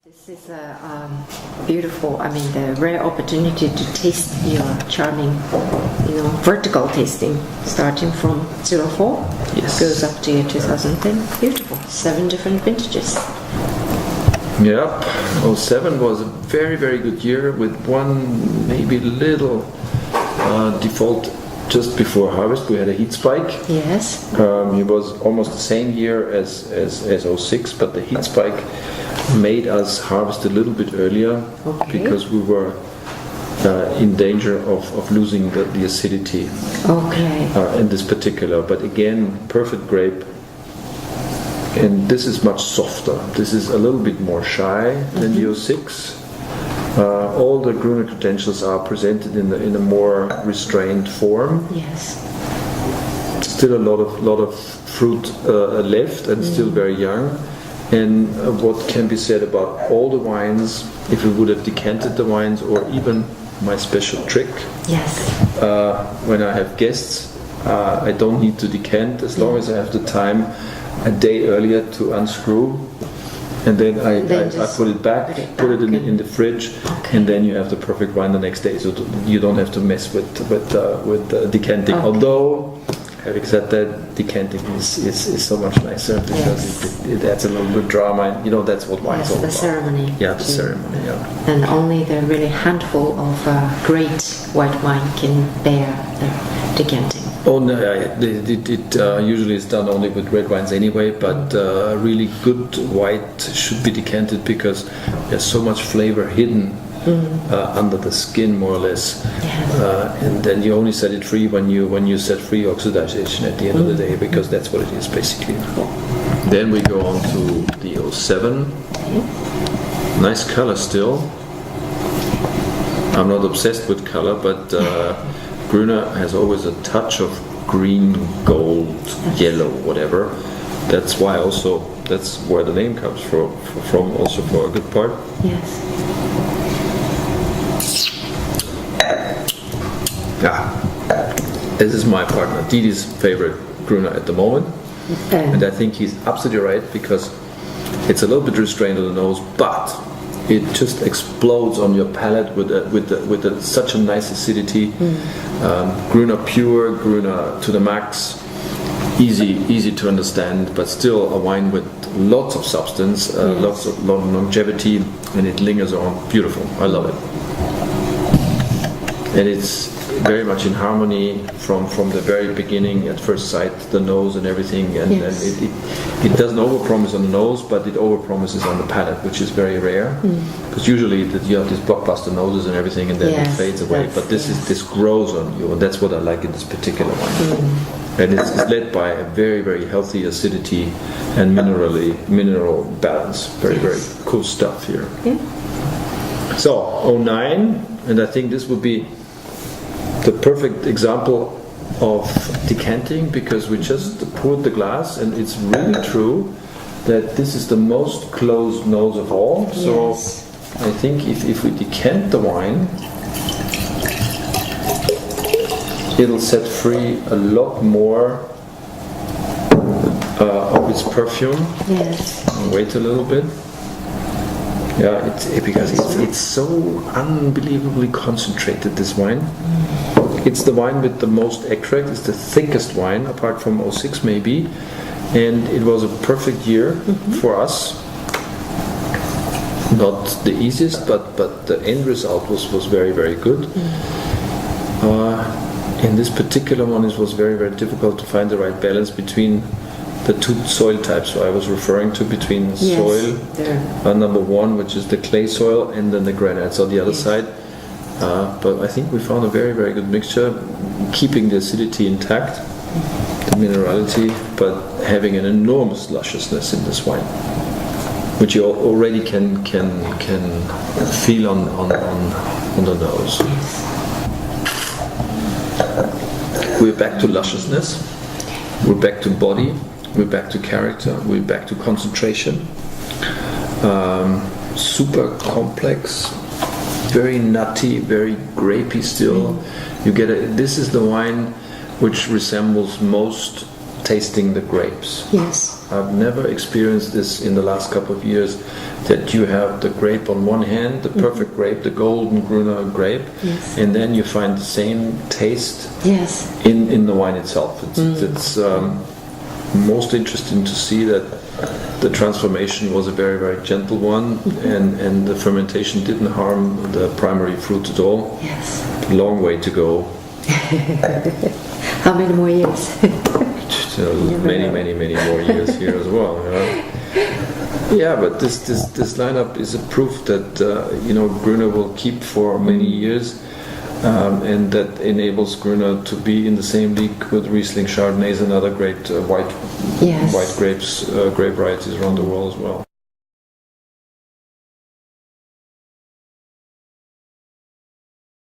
This is a beautiful, the rare opportunity to taste your charming, vertical tasting, starting from 04, yes, goes up to 2010. Beautiful, 7 different vintages. Yep, 07 was a very, very good year with one maybe little default just before harvest. We had a heat spike. Yes. It was almost the same year as 06, but the heat spike made us harvest a little bit earlier, okay, because we were in danger of losing the acidity, okay, in this particular. But again, perfect grape, and this is much softer. This is a little bit more shy than the 06. All the Gruner credentials are presented in a more restrained form. Yes. Still a lot of fruit left, and still very young. And what can be said about all the wines, if we would have decanted the wines, or even my special trick, yes, when I have guests, I don't need to decant as long as I have the time a day earlier to unscrew, and then I put it back, put it in the fridge, okay, and then you have the perfect wine the next day. So you don't have to mess with decanting. Okay. Although, having said that, decanting is so much nicer, because yes, it adds a little bit drama. That's what wine's all about. The ceremony. Yeah, the ceremony. Yeah. And only the really handful of great white wine can bear the decanting. Oh no, it usually is done only with red wines anyway, but really good white should be decanted, because there's so much flavor hidden under the skin, more or less, yes, and then you only set it free when you set free oxidization at the end of the day, because that's what it is basically. Then we go on to the 07. Nice color still. I'm not obsessed with color, but Gruner has always a touch of green, gold, yellow, whatever. That's why also, that's where the name comes from also for a good part. Yes. This is my partner Didi's favorite Gruner at the moment, and I think he's absolutely right, because it's a little bit restrained on the nose, but it just explodes on your palate with such a nice acidity. Gruner pure, Gruner to the max, easy to understand, but still a wine with lots of substance, yes, lots of longevity, and it lingers on. Beautiful, I love it. And it's very much in harmony from the very beginning, at first sight, the nose and everything, and, yes, and it doesn't overpromise on the nose, but it overpromises on the palate, which is very rare, because usually you have these blockbuster noses and everything, and then yes, it fades away, but this grows on you, and that's what I like in this particular wine. And it's led by a very, very healthy acidity and mineral balance. Very, very cool stuff here. So 09, and I think this would be the perfect example of decanting, because we just poured the glass, and it's really true that this is the most closed nose of all. So yes, I think if we decant the wine, it'll set free a lot more of its perfume. Yes. Wait a little bit. Yeah, because it's so unbelievably concentrated, this wine. It's the wine with the most extract. It's the thickest wine, apart from 06 maybe. And it was a perfect year for us. Not the easiest, but the end result was very, very good. In this particular one, it was very, very difficult to find the right balance between the two soil types. So I was referring to between soil, number one, which is the clay soil, and then the granites on the other side. But I think we found a very, very good mixture, keeping the acidity intact, the minerality, but having an enormous lusciousness in this wine, which you already can feel on the nose. We're back to lusciousness. We're back to body. We're back to character. We're back to concentration. Super complex, very nutty, very grapey still. You get this is the wine which resembles most tasting the grapes. Yes. I've never experienced this in the last couple of years, that you have the grape on one hand, the perfect grape, the golden Gruner grape, yes. and then you find the same taste yes. in the wine itself. It's most interesting to see that the transformation was a very, very gentle one, and the fermentation didn't harm the primary fruit at all. Yes. Long way to go. How many more years? Many more years here as well. You know? Yeah, but this lineup is a proof that Gruner will keep for many years, and that enables Gruner to be in the same league with Riesling, Chardonnays, and other great white grapes, grape varieties around the world as well.